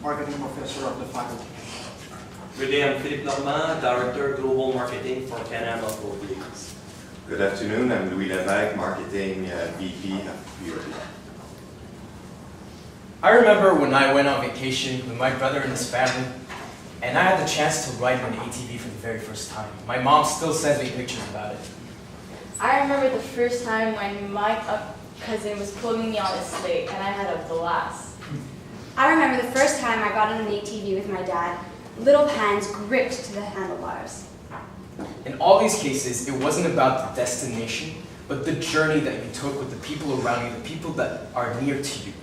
Marketing Professor of the faculty. Good day, I'm Philippe Normand, Director Global Marketing for Canada Employees. Good afternoon, I'm Louis Levesque, Marketing VP of Europe. I remember when I went on vacation with my brother and his family, and I had the chance to ride an ATV for the very first time. My mom still sends me pictures about it. I remember the first time when my cousin was pulling me on a sleigh, and I had a blast. I remember the first time I got on an ATV with my dad, little hands gripped to the handlebars. In all these cases, it wasn't about the destination, but the journey that you took with the people around you, the people that are near to you.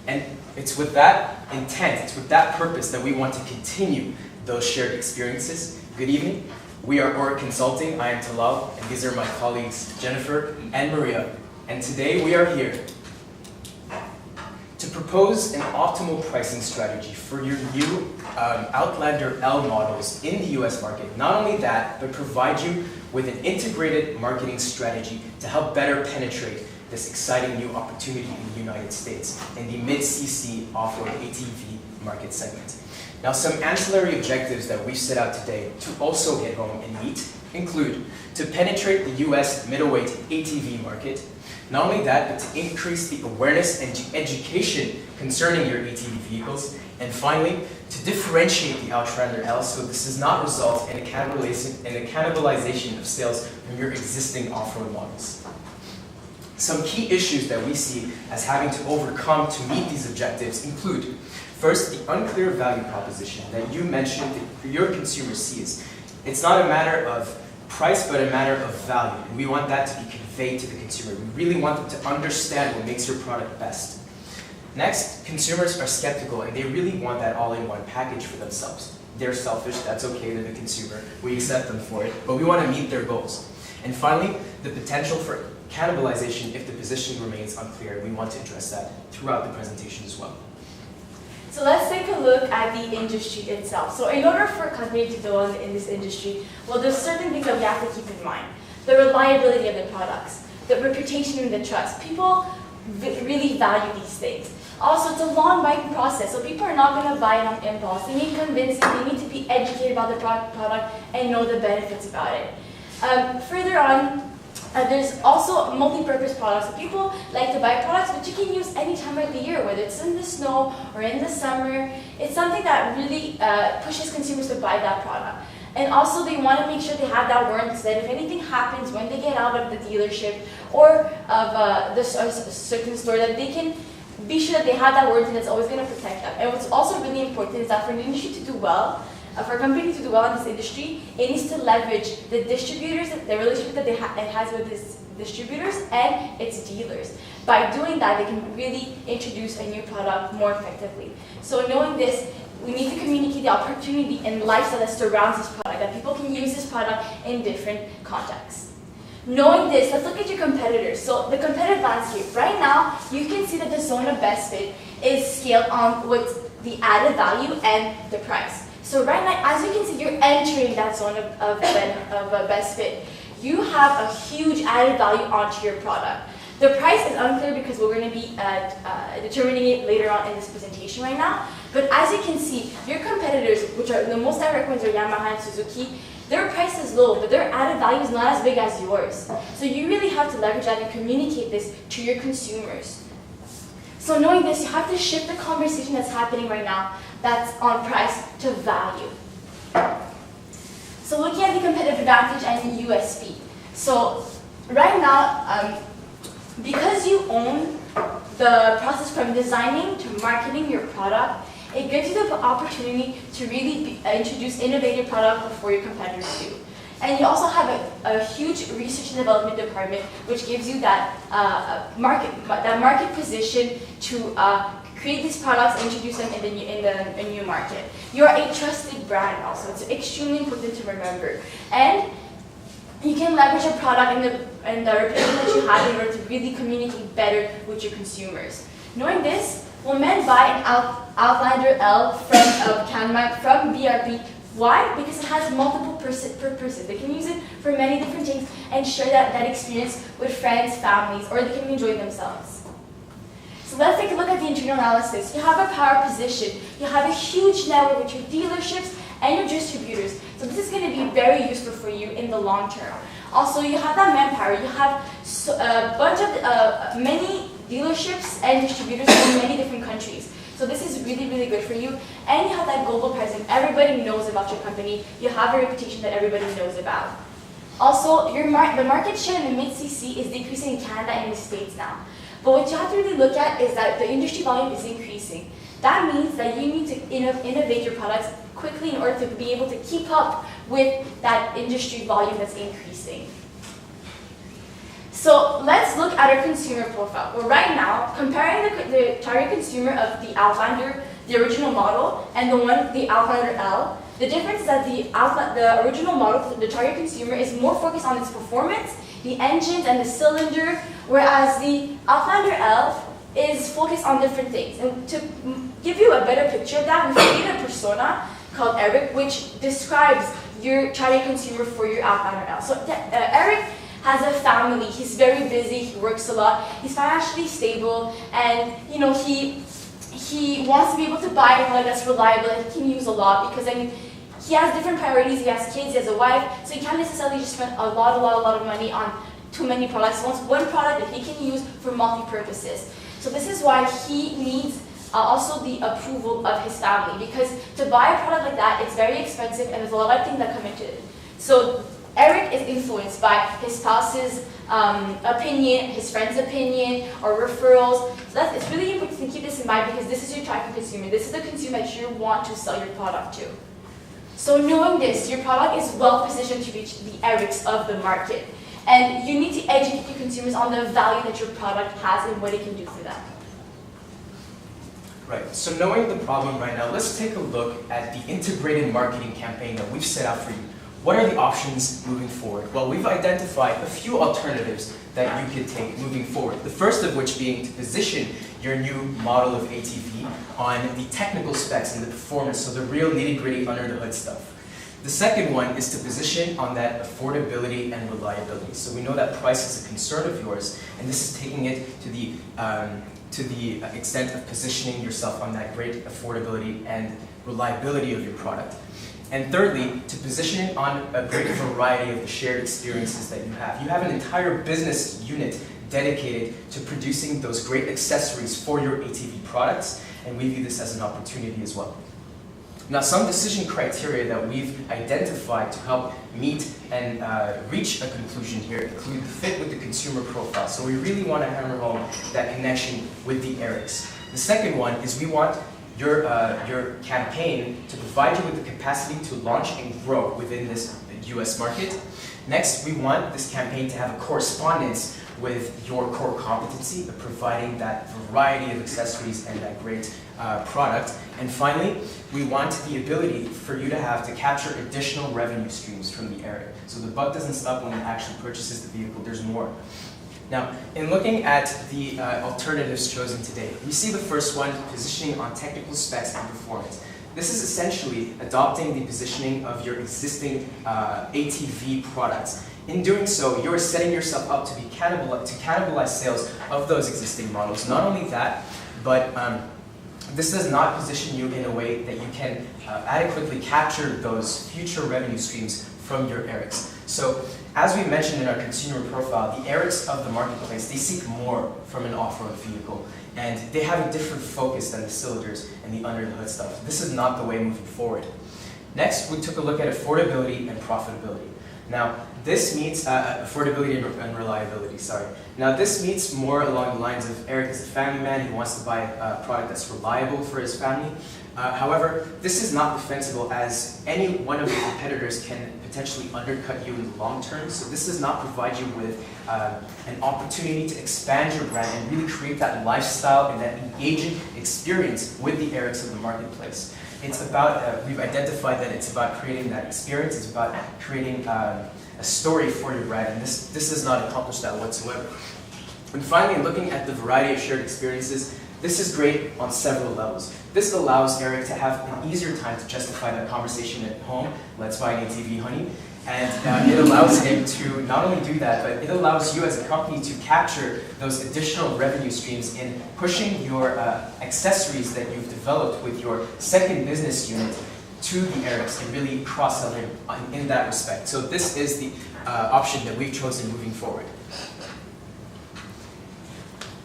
And it's with that intent, it's with that purpose that we want to continue those shared experiences. Good evening. We are Aura Consulting. I am Talal, and these are my colleagues Jennifer and Maria. And today we are here to propose an optimal pricing strategy for your new Outlander L models in the US market. Not only that, but provide you with an integrated marketing strategy to help better penetrate this exciting new opportunity in the United States in the mid-CC off-road ATV market segment. Now, some ancillary objectives that we've set out today to also hit home and meet include to penetrate the US middleweight ATV market. Not only that, but to increase the awareness and education concerning your ATV vehicles. And finally, to differentiate the Outlander L so this does not result in a cannibalization of sales from your existing off-road models. Some key issues that we see as having to overcome to meet these objectives include, first, the unclear value proposition that you mentioned that your consumer sees. It's not a matter of price, but a matter of value. And we want that to be conveyed to the consumer. We really want them to understand what makes your product best. Next, consumers are skeptical and they really want that all-in-one package for themselves. They're selfish, that's okay, they're the consumer. We accept them for it, but we want to meet their goals. And finally, the potential for cannibalization if the position remains unclear. We want to address that throughout the presentation as well. So let's take a look at the industry itself. So in order for a company to go in this industry, well, there's certain things that we have to keep in mind. The reliability of the products, the reputation and the trust. People really value these things. Also, it's a long buying process, so people are not going to buy it on impulse. They need convincing, they need to be educated about the product and know the benefits about it. Further on, there's also multi-purpose products. So people like to buy products which you can use any time of the year, whether it's in the snow or in the summer. It's something that really pushes consumers to buy that product. And also they want to make sure they have that warranty so that if anything happens when they get out of the dealership or of the certain store, that they can be sure that they have that warranty that's always going to protect them. And what's also really important is that for an industry to do well, for a company to do well in this industry, it needs to leverage the distributors, the relationship that it has with its distributors and its dealers. By doing that, they can really introduce a new product more effectively. So knowing this, we need to communicate the opportunity and lifestyle that surrounds this product, that people can use this product in different contexts. Knowing this, let's look at your competitors. So the competitive landscape. Right now, you can see that the zone of best fit is scaled on with the added value and the price. So right now, as you can see, you're entering that zone of best fit. You have a huge added value onto your product. The price is unclear because we're going to be determining it later on in this presentation right now. But as you can see, your competitors, which are the most direct ones are Yamaha and Suzuki, their price is low, but their added value is not as big as yours. So you really have to leverage that and communicate this to your consumers. So knowing this, you have to shift the conversation that's happening right now that's on price to value. So looking at the competitive advantage and the USP. So right now, because you own the process from designing to marketing your product, it gives you the opportunity to really introduce innovative product before your competitors do. And you also have a huge research and development department, which gives you that market position to create these products and introduce them in the new market. You are a trusted brand also. It's extremely important to remember. And you can leverage a product and the reputation that you have in order to really communicate better with your consumers. Knowing this, will men buy an Outlander L from BRP? Why? Because it has multiple purposes. They can use it for many different things and share that experience with friends, families, or they can enjoy themselves. So So let's take a look at the internal analysis. You have a power position. You have a huge network with your dealerships and your distributors. So this is going to be very useful for you in the long term. Also, you have that manpower. You have a bunch of many dealerships and distributors in many different countries. So this is really, really good for you. And you have that global presence. Everybody knows about your company. You have a reputation that everybody knows about. Also, the market share in the mid-CC is decreasing in Canada and in the States now. But what you have to really look at is that the industry volume is increasing. That means that you need to innovate your products quickly in order to be able to keep up with that industry volume that's increasing. So let's look at our consumer profile. Well, right now, comparing the target consumer of the Outlander, the original model, and the Outlander L, the difference is that the original model, the target consumer, is more focused on its performance, the engines, and the cylinder, whereas the Outlander L is focused on different things. And to give you a better picture of that, we've created a persona called Eric, which describes your target consumer for your Outlander L. So Eric has a family. He's very busy. He works a lot. He's financially stable, and he wants to be able to buy a product that's reliable and he can use a lot, because he has different priorities. He has kids. He has a wife, so he can't necessarily just spend a lot of money on too many products. He wants one product that he can use for multi-purposes. So this is why he needs also the approval of his family, because to buy a product like that, it's very expensive and there's a lot of things that come into it. So Eric is influenced by his spouse's opinion, his friend's opinion, or referrals. So it's really important to keep this in mind, because this is your target consumer. This is the consumer that you want to sell your product to. So knowing this, your product is well positioned to reach the Erics of the market. And you need to educate your consumers on the value that your product has and what it can do for them. Right, so knowing the problem right now, let's take a look at the integrated marketing campaign that we've set out for you. What are the options moving forward? Well, we've identified a few alternatives that you could take moving forward. The first of which being to position your new model of ATV on the technical specs and the performance, so the real nitty-gritty under the hood stuff. The second one is to position on that affordability and reliability. So we know that price is a concern of yours, and this is taking it to the extent of positioning yourself on that great affordability and reliability of your product. And thirdly, to position it on a great variety of the shared experiences that you have. You have an entire business unit dedicated to producing those great accessories for your ATV products, and we view this as an opportunity as well. Now, some decision criteria that we've identified to help meet and reach a conclusion here include the fit with the consumer profile. So we really want to hammer home that connection with the Erics. The second one is we want your campaign to provide you with the capacity to launch and grow within this US market. Next, we want this campaign to have a correspondence with your core competency of providing that variety of accessories and that great product. And finally, we want the ability for you to have to capture additional revenue streams from the area. So the buck doesn't stop when it actually purchases the vehicle, there's more. Now, in looking at the alternatives chosen today, we see the first one, positioning on technical specs and performance. This is essentially adopting the positioning of your existing ATV products. In doing so, you're setting yourself up to cannibalize sales of those existing models. Not only that, but this does not position you in a way that you can adequately capture those future revenue streams from your Erics. So, as we mentioned in our consumer profile, the Erics of the marketplace, they seek more from an off-road vehicle, and they have a different focus than the cylinders and the under-the-hood stuff. This is not the way moving forward. Next, we took a look at affordability and profitability. Now, this meets affordability and reliability, sorry. Now, this meets more along the lines of Eric is a family man, he wants to buy a product that's reliable for his family. However, this is not defensible, as any one of your competitors can potentially undercut you in the long term. So this does not provide you with an opportunity to expand your brand and really create that lifestyle and that engaging experience with the Erics of the marketplace. It's about, we've identified that it's about creating that experience, it's about creating a story for your brand, and this does not accomplish that whatsoever. And finally, looking at the variety of shared experiences, this is great on several levels. This allows Eric to have an easier time to justify that conversation at home, let's buy an ATV, honey. And it allows him to not only do that, but it allows you as a company to capture those additional revenue streams in pushing your accessories that you've developed with your second business unit to the Erics and really cross-sell him in that respect. So this is the option that we've chosen moving forward.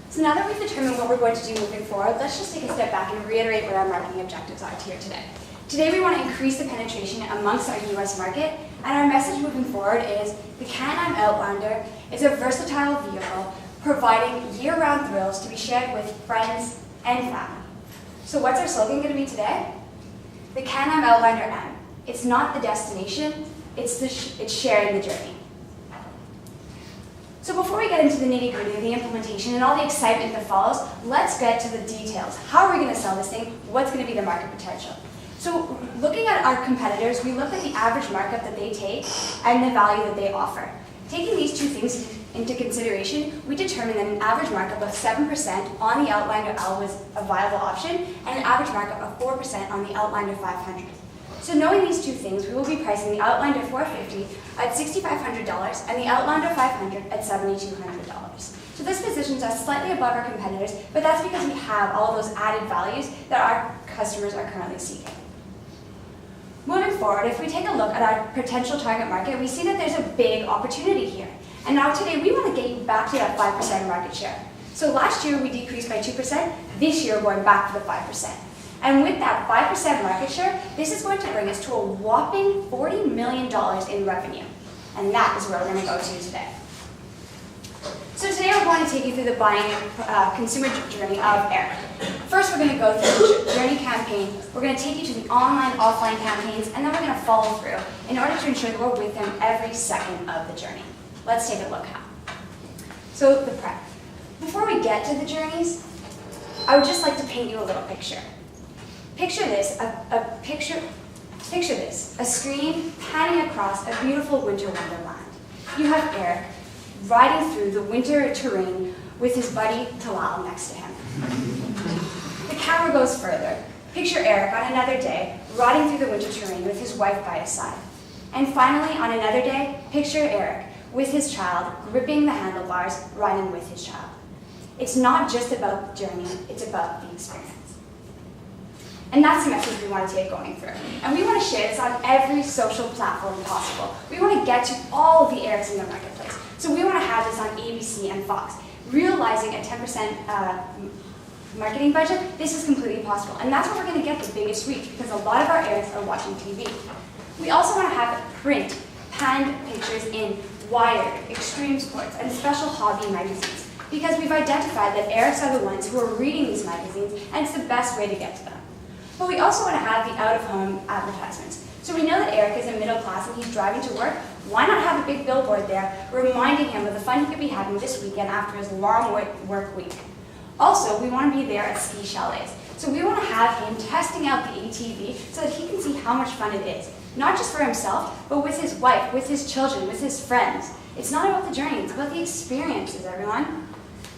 So now that we've determined what we're going to do moving forward, let's just take a step back and reiterate what our marketing objectives are here today. Today we want to increase the penetration amongst our US market, and our message moving forward is the Can-Am Outlander is a versatile vehicle providing year-round thrills to be shared with friends and family. So what's our slogan going to be today? The Can-Am Outlander M. It's not the destination, it's sharing the journey. So before we get into the nitty-gritty of the implementation and all the excitement that follows, let's get to the details. How are we going to sell this thing? What's going to be the market potential? So looking at our competitors, we look at the average markup that they take and the value that they offer. Taking these two things into consideration, we determined that an average markup of 7% on the Outlander L was a viable option, and an average markup of 4% on the Outlander 500. So knowing these two things, we will be pricing the Outlander 450 at $6,500 and the Outlander 500 at $7,200. So this positions us slightly above our competitors, but that's because we have all of those added values that our customers are currently seeking. Moving forward, if we take a look at our potential target market, we see that there's a big opportunity here. And now today, we want to get you back to that 5% market share. So last year, we decreased by 2%. This year, we're going back to the 5%. And with that 5% market share, this is going to bring us to a whopping $40 million in revenue. And that is where we're going to go to today. So today we're going to take you through the buying consumer journey of Eric. First, we're going to go through the journey campaign. We're going to take you to the online, offline campaigns, and then we're going to follow through in order to ensure that we're with him every second of the journey. Let's take a look how. So the prep. Before we get to the journeys, I would just like to paint you a little picture. Picture this, picture this, a screen panning across a beautiful winter wonderland. You have Eric riding through the winter terrain with his buddy Talal next to him. The camera goes further. Picture Eric on another day, riding through the winter terrain with his wife by his side. And finally, on another day, picture Eric with his child, gripping the handlebars, riding with his child. It's not just about the journey, it's about the experience. And that's the message we want to take going through. And we want to share this on every social platform possible. We want to get to all of the Erics in the marketplace. So we want to have this on ABC and Fox. Realizing a 10% marketing budget, this is completely possible. And that's where we're going to get the biggest reach, because a lot of our Erics are watching TV. We also want to have print, panned pictures in Wired, Extreme Sports, and special hobby magazines, because we've identified that Erics are the ones who are reading these magazines, and it's the best way to get to them. But we also want to have the out-of-home advertisements. So we know that Eric is a middle class and he's driving to work. Why not have a big billboard there reminding him of the fun he could be having this weekend after his long work week? Also, we want to be there at ski chalets. So we want to have him testing out the ATV so that he can see how much fun it is. Not just for himself, but with his wife, with his children, with his friends. It's not about the journey, it's about the experiences, everyone.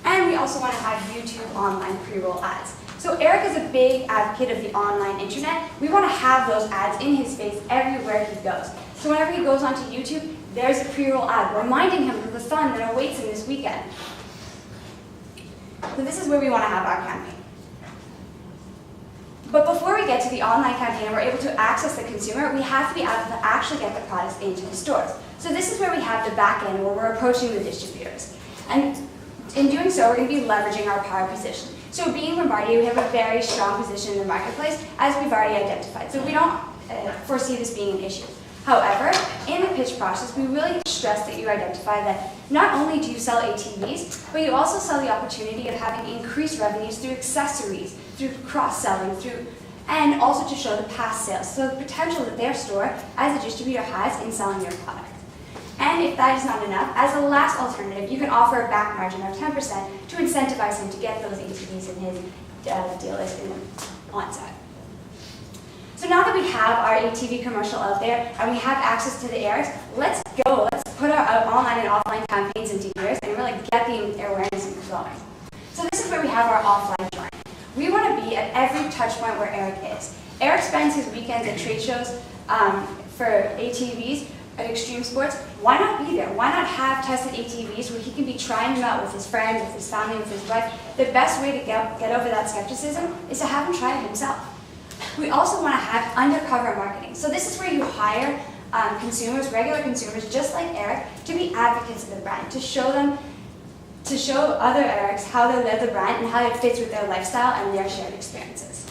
And we also want to have YouTube online pre-roll ads. So Eric is a big advocate of the online internet. We want to have those ads in his face everywhere he goes. So whenever he goes onto YouTube, there's a pre-roll ad reminding him of the fun that awaits him this weekend. So this is where we want to have our campaign. But before we get to the online campaign and we're able to access the consumer, we have to be able to actually get the products into the stores. So this is where we have the back end where we're approaching the distributors. And in doing so, we're going to be leveraging our power position. So being Bombardier, we have a very strong position in the marketplace, as we've already identified. So we don't foresee this being an issue. However, in the pitch process, we really stress that you identify that not only do you sell ATVs, but you also sell the opportunity of having increased revenues through accessories, through cross-selling, and also to show the past sales. So the potential that their store, as a distributor, has in selling your product. And if that is not enough, as a last alternative, you can offer a back margin of 10% to incentivize him to get those ATVs in his dealers on site. So now that we have our ATV commercial out there and we have access to the Erics, let's put our online and offline campaigns into gears and really get the awareness going. So this is where we have our offline journey. We want to be at every touch point where Eric is. Eric spends his weekends at trade shows for ATVs, at Extreme Sports, why not be there? Why not have tested ATVs where he can be trying them out with his friends, with his family, with his wife? The best way to get over that skepticism is to have him try it himself. We also want to have undercover marketing. So this is where you hire consumers, regular consumers, just like Eric, to be advocates of the brand, to show other Erics how they live the brand and how it fits with their lifestyle and their shared experiences.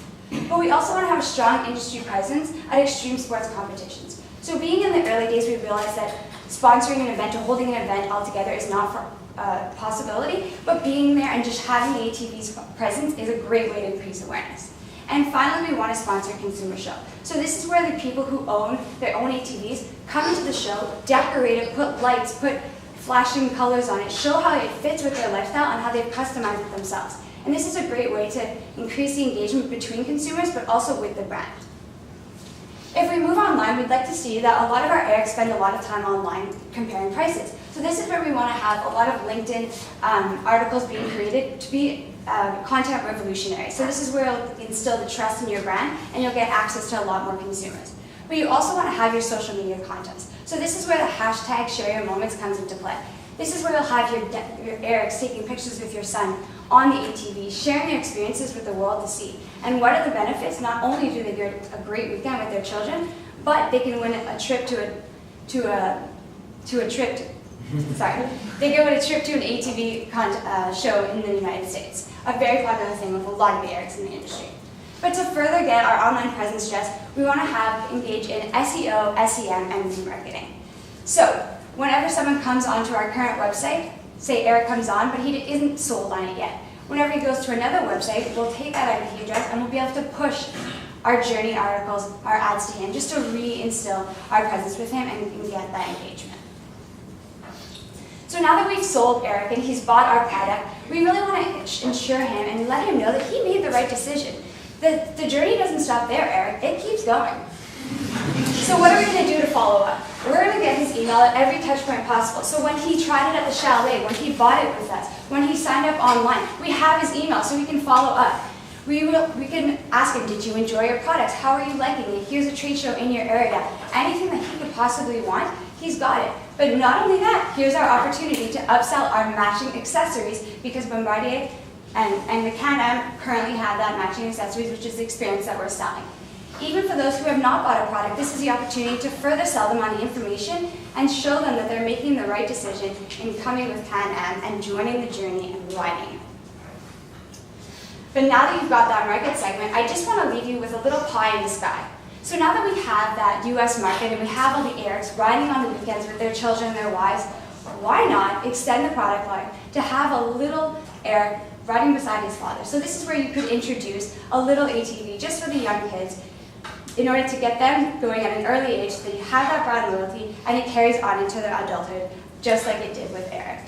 But we also want to have a strong industry presence at extreme sports competitions. So being in the early days, we realized that sponsoring an event or holding an event altogether is not a possibility, but being there and just having the ATV's presence is a great way to increase awareness. And finally, we want to sponsor a consumer show. So this is where the people who own their own ATVs come into the show, decorate it, put lights, put flashing colors on it, show how it fits with their lifestyle and how they've customized it themselves. And this is a great way to increase the engagement between consumers, but also with the brand. If we move online, we'd like to see that a lot of our Erics spend a lot of time online comparing prices. So this is where we want to have a lot of LinkedIn articles being created to be content revolutionary. So this is where you'll instill the trust in your brand and you'll get access to a lot more consumers. But you also want to have your social media contests. So this is where the hashtag share your moments comes into play. This is where you'll have your Erics taking pictures with your son on the ATV, sharing their experiences with the world to see. And what are the benefits? Not only do they get a great weekend with their children, but they can win a trip they can win a trip to an ATV show in the United States. A very popular thing with a lot of the Erics in the industry. But to further get our online presence stressed, we want to engage in SEO, SEM, and remarketing. So whenever someone comes onto our current website, say Eric comes on, but he isn't sold on it yet. Whenever he goes to another website, we'll take that IP address and we'll be able to push our journey articles, our ads to him, just to reinstill our presence with him and get that engagement. So now that we've sold Eric and he's bought our product, we really want to ensure him and let him know that he made the right decision. The journey doesn't stop there, Eric. It keeps going. So what are we going to do to follow up? We're going to get his email at every touch point possible. So when he tried it at the chalet, when he bought it with us, when he signed up online, we have his email so we can follow up. We can ask him, did you enjoy your products? How are you liking it? Here's a trade show in your area. Anything that he could possibly want, he's got it. But not only that, here's our opportunity to upsell our matching accessories because Bombardier and the Can-Am currently have that matching accessories, which is the experience that we're selling. Even for those who have not bought a product, this is the opportunity to further sell them on the information and show them that they're making the right decision in coming with Can-Am and joining the journey and riding it. But now that you've got that market segment, I just want to leave you with a little pie in the sky. So now that we have that US market and we have all the Erics riding on the weekends with their children and their wives, why not extend the product line to have a little Eric riding beside his father? So this is where you could introduce a little ATV just for the young kids in order to get them going at an early age so that you have that brand loyalty and it carries on into their adulthood just like it did with Eric.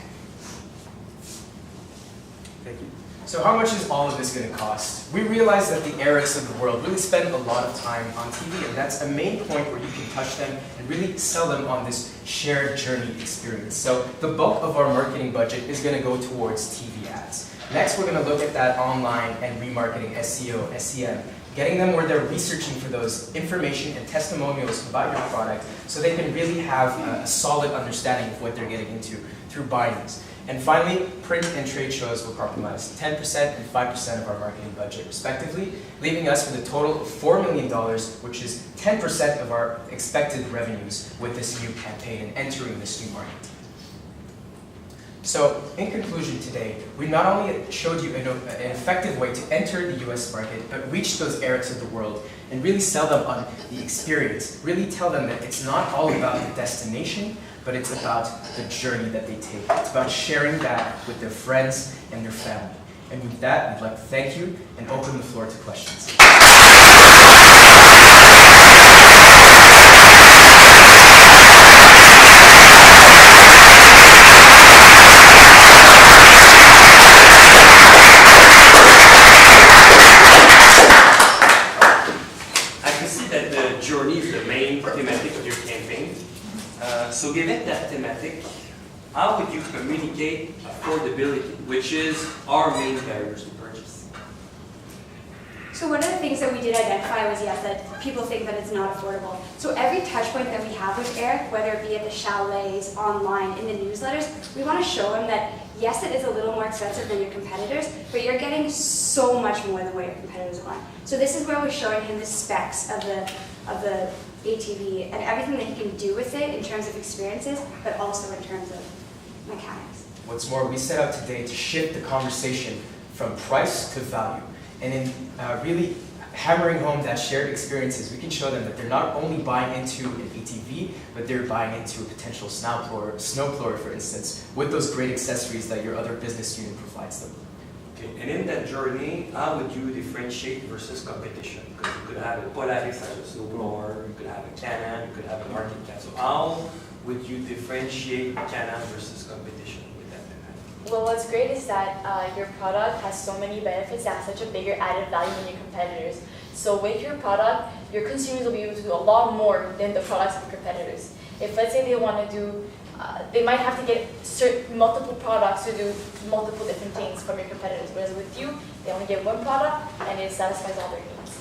Thank you. So how much is all of this going to cost? We realize that the Erics of the world really spend a lot of time on TV, and that's a main point where you can touch them and really sell them on this shared journey experience. So the bulk of our marketing budget is going to go towards TV ads. Next, we're going to look at that online and remarketing, SEO, SEM, getting them where they're researching for those information and testimonials about your product so they can really have a solid understanding of what they're getting into through buying this. And finally, print and trade shows will comprise 10% and 5% of our marketing budget, respectively, leaving us with a total of $4 million, which is 10% of our expected revenues with this new campaign and entering this new market. So, in conclusion today, we not only showed you an effective way to enter the US market, but reach those Erics of the world and really sell them on the experience. Really tell them that it's not all about the destination, but it's about the journey that they take. It's about sharing that with their friends and their family. And with that, we'd like to thank you and open the floor to questions. Journey is the main thematic of your campaign. So given that thematic, how would you communicate affordability, which is our main barriers to purchase? So one of the things that we did identify was, yes, that people think that it's not affordable. So every touch point that we have with Eric, whether it be at the chalets, online, in the newsletters, we want to show him that, yes, it is a little more expensive than your competitors, but you're getting so much more than what your competitors want. So this is where we're showing him the specs of the ATV and everything that he can do with it in terms of experiences, but also in terms of mechanics. What's more, we set out today to shift the conversation from price to value. And in really hammering home that shared experiences, we can show them that they're not only buying into an ATV, but they're buying into a potential snow plower, for instance, with those great accessories that your other business unit provides them. Okay. And in that journey, how would you differentiate versus competition? Because you could have a Polaris as a snowblower, you could have a Can-Am, you could have a Market Cat. So how would you differentiate Can-Am versus competition? Well, what's great is that your product has so many benefits that have such a bigger added value than your competitors. So with your product, your consumers will be able to do a lot more than the products of your competitors. If let's say they want to do, they might have to get multiple products to do multiple different things from your competitors. Whereas with you, they only get one product and it satisfies all their needs.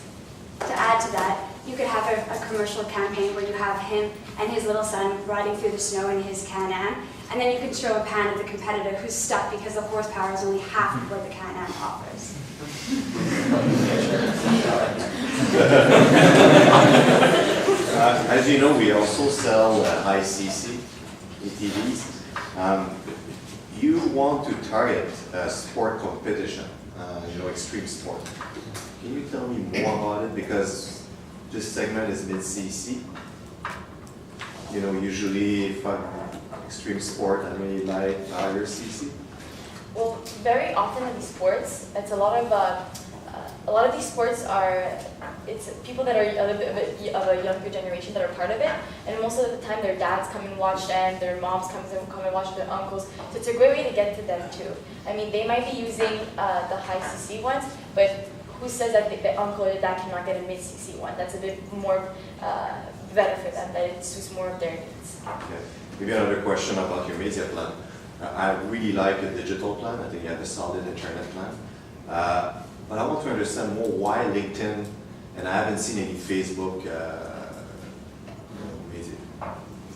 To add to that, you could have a commercial campaign where you have him and his little son riding through the snow in his Can-Am, and then you could show a pan of the competitor who's stuck because the horsepower is only half of what the Can-Am offers. As you know, we also sell high CC ATVs. You want to target sport competition, extreme sport. Can you tell me more about it? Because this segment is mid-CC. Usually if extreme sport, I really like higher CC. Well, very often in these sports, it's a lot of these sports are, it's people that are a little bit of a younger generation that are part of it, and most of the time their dads come and watch them, their moms come and watch their uncles, so it's a great way to get to them too. I mean, they might be using the high CC ones, but who says that the uncle or the dad cannot get a mid CC one? That's a bit more better for them, that it suits more of their needs. Okay. Maybe another question about your media plan. I really like a digital plan. I think you have a solid internet plan. But I want to understand more why LinkedIn, and I haven't seen any Facebook media.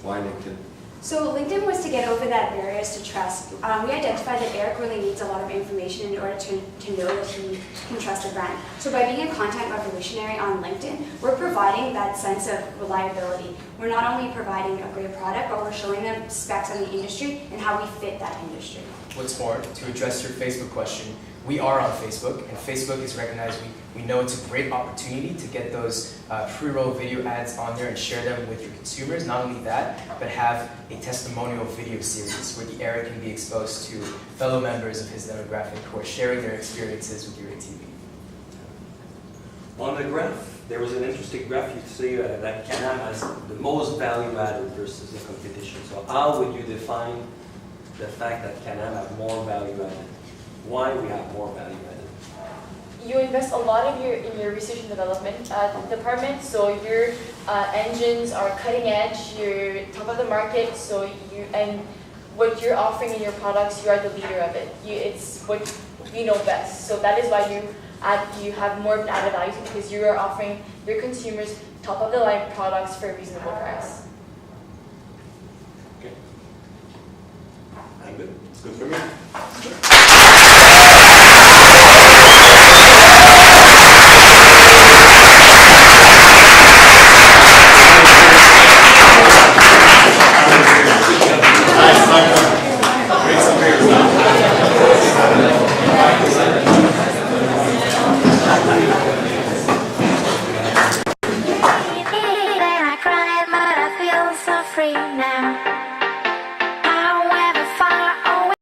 Why LinkedIn? So LinkedIn was to get over that barriers to trust. We identified that Eric really needs a lot of information in order to know that he can trust a brand. So by being a content revolutionary on LinkedIn, we're providing that sense of reliability. We're not only providing a great product, but we're showing them specs on the industry and how we fit that industry. What's more, to address your Facebook question, we are on Facebook, and Facebook is recognized. We know it's a great opportunity to get those pre-roll video ads on there and share them with your consumers. Not only that, but have a testimonial video series where the Eric can be exposed to fellow members of his demographic who are sharing their experiences with your ATV. On the graph, there was an interesting graph. You say that Can-Am has the most value added versus the competition. So how would you define the fact that Can-Am have more value added? Why we have more value added? You invest a lot in your research and development department, so your engines are cutting edge, you're top of the market, and what you're offering in your products, you are the leader of it. It's what you know best. So that is why you have more of an added value, because you are offering your consumers top of the line products for a reasonable price. Okay. I'm good. It's good for me. I cried, but I feel so free now.